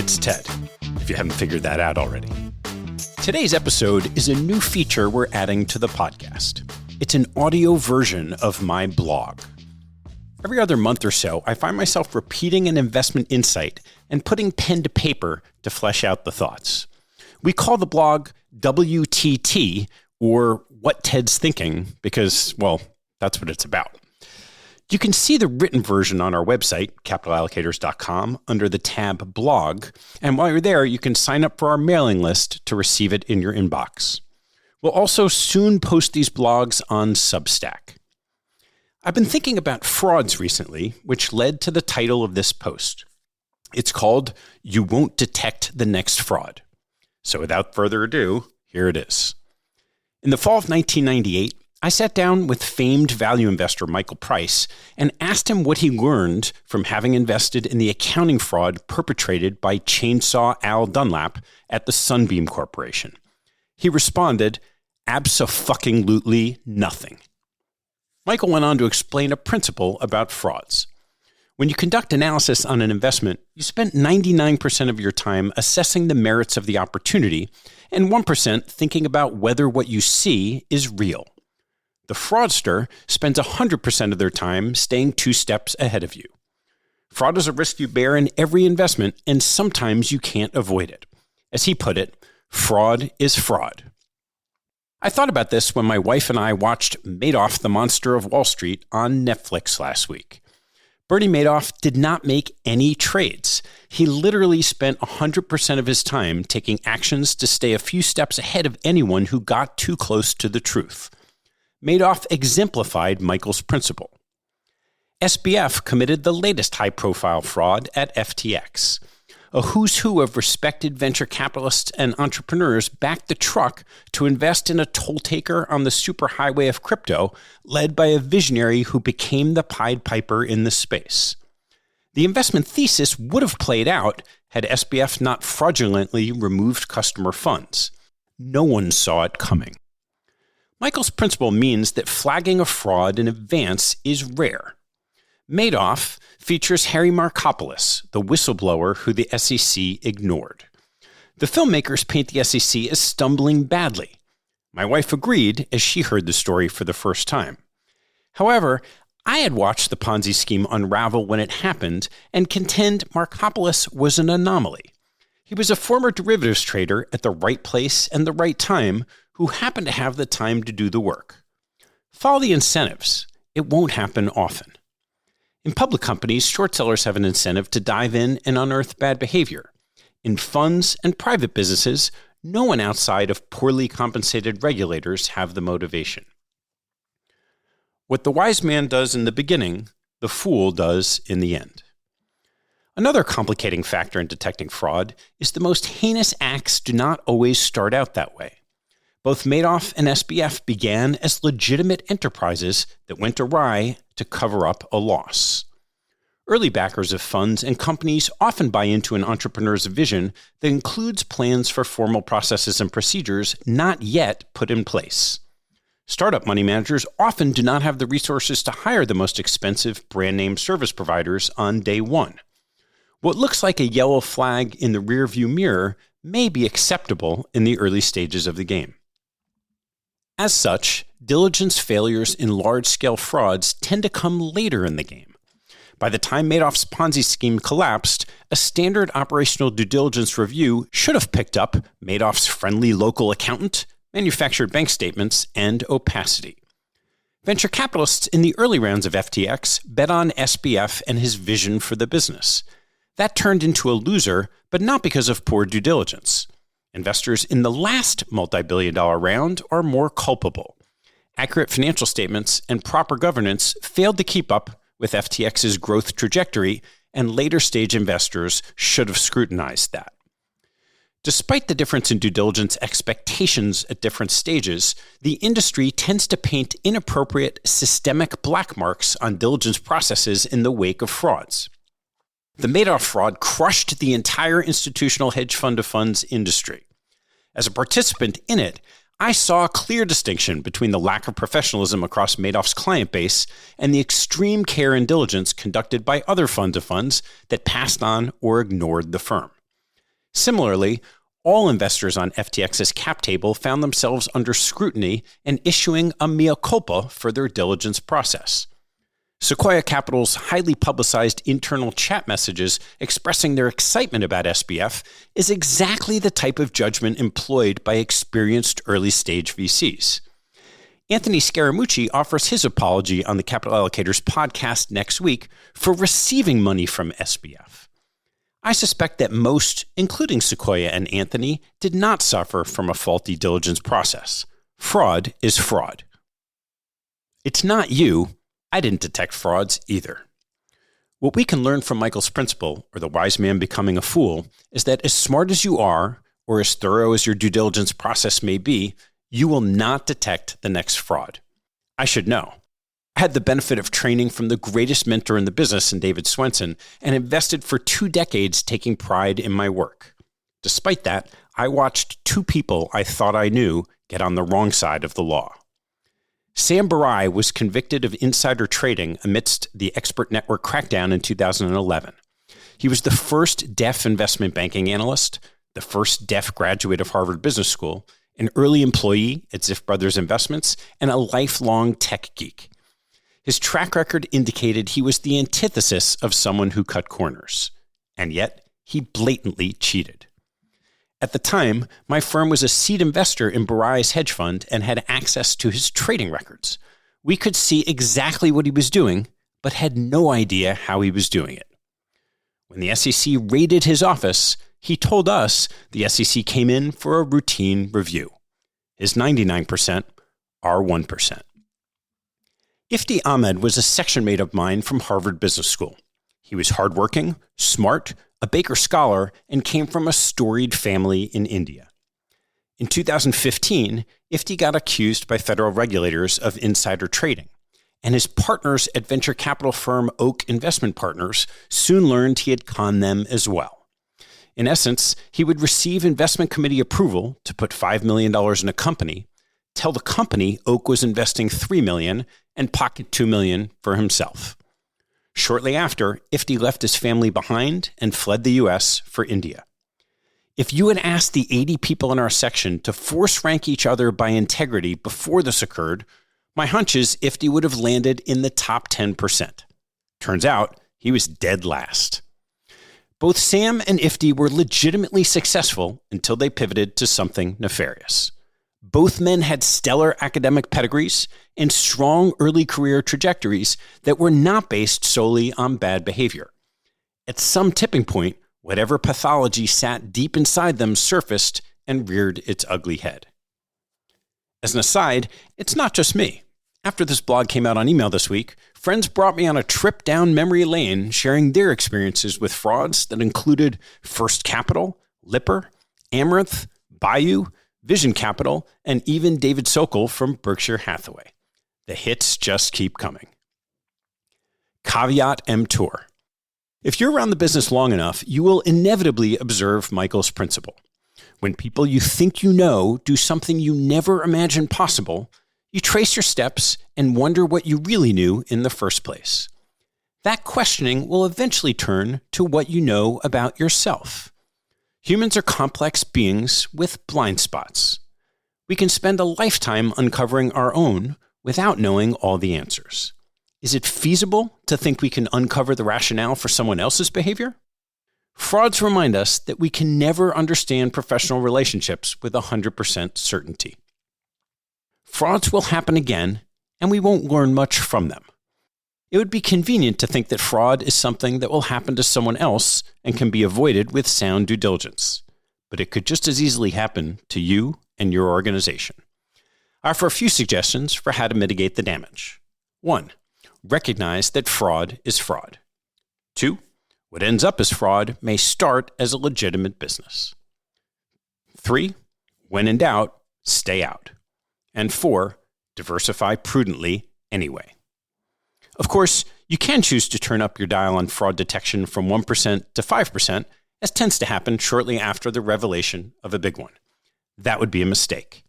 It's Ted, if you haven't figured that out already. Today's episode is a new feature we're adding to the podcast. It's an audio version of my blog. Every other month or so, I find myself repeating an investment insight and putting pen to paper to flesh out the thoughts. We call the blog WTT, or What Ted's Thinking, because, well, that's what it's about. You can see the written version on our website, capitalallocators.com, under the tab Blog. And while you're there, you can sign up for our mailing list to receive it in your inbox. We'll also soon post these blogs on Substack. I've been thinking about frauds recently, which led to the title of this post. It's called You Won't Detect the Next Fraud. So without further ado, here it is. In the fall of 1998, I sat down with famed value investor Michael Price and asked him what he learned from having invested in the accounting fraud perpetrated by Chainsaw Al Dunlap at the Sunbeam Corporation. He responded, "Abso-fucking-lutely nothing." Michael went on to explain a principle about frauds. When you conduct analysis on an investment, you spend 99% of your time assessing the merits of the opportunity and 1% thinking about whether what you see is real. The fraudster spends 100% of their time staying 2 steps ahead of you. Fraud is a risk you bear in every investment, and sometimes you can't avoid it. As he put it, fraud is fraud. I thought about this when my wife and I watched Madoff, the Monster of Wall Street on Netflix last week. Bernie Madoff did not make any trades. He literally spent 100% of his time taking actions to stay a few steps ahead of anyone who got too close to the truth. Madoff exemplified Michael's principle. SBF committed the latest high-profile fraud at FTX. A who's who of respected venture capitalists and entrepreneurs backed the truck to invest in a toll taker on the superhighway of crypto, led by a visionary who became the Pied Piper in the space. The investment thesis would have played out had SBF not fraudulently removed customer funds. No one saw it coming. Michael's principle means that flagging a fraud in advance is rare. Madoff features Harry Markopolos, the whistleblower who the SEC ignored. The filmmakers paint the SEC as stumbling badly. My wife agreed as she heard the story for the first time. However, I had watched the Ponzi scheme unravel when it happened and contend Markopolos was an anomaly. He was a former derivatives trader at the right place and the right time who happened to have the time to do the work. Follow the incentives. It won't happen often. In public companies, short sellers have an incentive to dive in and unearth bad behavior. In funds and private businesses, no one outside of poorly compensated regulators have the motivation. What the wise man does in the beginning, the fool does in the end. Another complicating factor in detecting fraud is the most heinous acts do not always start out that way. Both Madoff and SBF began as legitimate enterprises that went awry to cover up a loss. Early backers of funds and companies often buy into an entrepreneur's vision that includes plans for formal processes and procedures not yet put in place. Startup money managers often do not have the resources to hire the most expensive brand name service providers on day one. What looks like a yellow flag in the rearview mirror may be acceptable in the early stages of the game. As such, diligence failures in large-scale frauds tend to come later in the game. By the time Madoff's Ponzi scheme collapsed, a standard operational due diligence review should have picked up Madoff's friendly local accountant, manufactured bank statements, and opacity. Venture capitalists in the early rounds of FTX bet on SBF and his vision for the business. That turned into a loser, but not because of poor due diligence. Investors in the last multi-billion-dollar round are more culpable. Accurate financial statements and proper governance failed to keep up with FTX's growth trajectory, and later-stage investors should have scrutinized that. Despite the difference in due diligence expectations at different stages, the industry tends to paint inappropriate systemic black marks on diligence processes in the wake of frauds. The Madoff fraud crushed the entire institutional hedge fund of funds industry. As a participant in it, I saw a clear distinction between the lack of professionalism across Madoff's client base and the extreme care and diligence conducted by other fund of funds that passed on or ignored the firm. Similarly, all investors on FTX's cap table found themselves under scrutiny and issuing a mea culpa for their diligence process. Sequoia Capital's highly publicized internal chat messages expressing their excitement about SBF is exactly the type of judgment employed by experienced early-stage VCs. Anthony Scaramucci offers his apology on the Capital Allocators podcast next week for receiving money from SBF. I suspect that most, including Sequoia and Anthony, did not suffer from a faulty diligence process. Fraud is fraud. It's not you. I didn't detect frauds either. What we can learn from Michael's principle, or the wise man becoming a fool, is that as smart as you are, or as thorough as your due diligence process may be, you will not detect the next fraud. I should know. I had the benefit of training from the greatest mentor in the business in David Swenson and invested for 2 decades taking pride in my work. Despite that, I watched 2 people I thought I knew get on the wrong side of the law. Sam Barai was convicted of insider trading amidst the expert network crackdown in 2011. He was the first deaf investment banking analyst, the first deaf graduate of Harvard Business School, an early employee at Ziff Brothers Investments, and a lifelong tech geek. His track record indicated he was the antithesis of someone who cut corners. And yet, he blatantly cheated. At the time, my firm was a seed investor in Barai's hedge fund and had access to his trading records. We could see exactly what he was doing, but had no idea how he was doing it. When the SEC raided his office, he told us the SEC came in for a routine review. His 99%, our 1%. Ifti Ahmed was a section mate of mine from Harvard Business School. He was hardworking, smart, a Baker Scholar, and came from a storied family in India. In 2015, Ifti got accused by federal regulators of insider trading, and his partners at venture capital firm Oak Investment Partners soon learned he had conned them as well. In essence, he would receive investment committee approval to put $5 million in a company, tell the company Oak was investing $3 million, and pocket $2 million for himself. Shortly after, Ifti left his family behind and fled the U.S. for India. If you had asked the 80 people in our section to force rank each other by integrity before this occurred, my hunch is Ifti would have landed in the top 10%. Turns out, he was dead last. Both Sam and Ifti were legitimately successful until they pivoted to something nefarious. Both men had stellar academic pedigrees and strong early career trajectories that were not based solely on bad behavior. At some tipping point, whatever pathology sat deep inside them surfaced and reared its ugly head. As an aside, it's not just me. After this blog came out on email this week, friends brought me on a trip down memory lane sharing their experiences with frauds that included First Capital, Lipper, Amaranth, Bayou, Vision Capital, and even David Sokol from Berkshire Hathaway. The hits just keep coming. Caveat emptor. If you're around the business long enough, you will inevitably observe Michael's principle. When people you think you know do something you never imagined possible, you trace your steps and wonder what you really knew in the first place. That questioning will eventually turn to what you know about yourself. Humans are complex beings with blind spots. We can spend a lifetime uncovering our own without knowing all the answers. Is it feasible to think we can uncover the rationale for someone else's behavior? Frauds remind us that we can never understand professional relationships with 100% certainty. Frauds will happen again, and we won't learn much from them. It would be convenient to think that fraud is something that will happen to someone else and can be avoided with sound due diligence. But it could just as easily happen to you and your organization. I offer a few suggestions for how to mitigate the damage. 1. Recognize that fraud is fraud. 2. What ends up as fraud may start as a legitimate business. 3. When in doubt, stay out. And 4. Diversify prudently anyway. Of course, you can choose to turn up your dial on fraud detection from 1% to 5%, as tends to happen shortly after the revelation of a big one. That would be a mistake.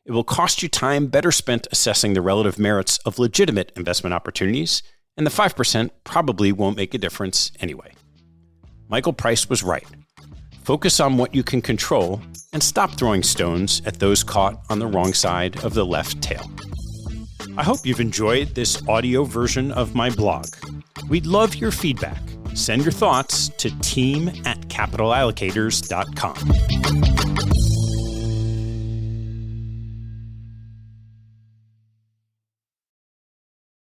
It will cost you time better spent assessing the relative merits of legitimate investment opportunities, and the 5% probably won't make a difference anyway. Michael Price was right. Focus on what you can control and stop throwing stones at those caught on the wrong side of the left tail. I hope you've enjoyed this audio version of my blog. We'd love your feedback. Send your thoughts to team@capitalallocators.com.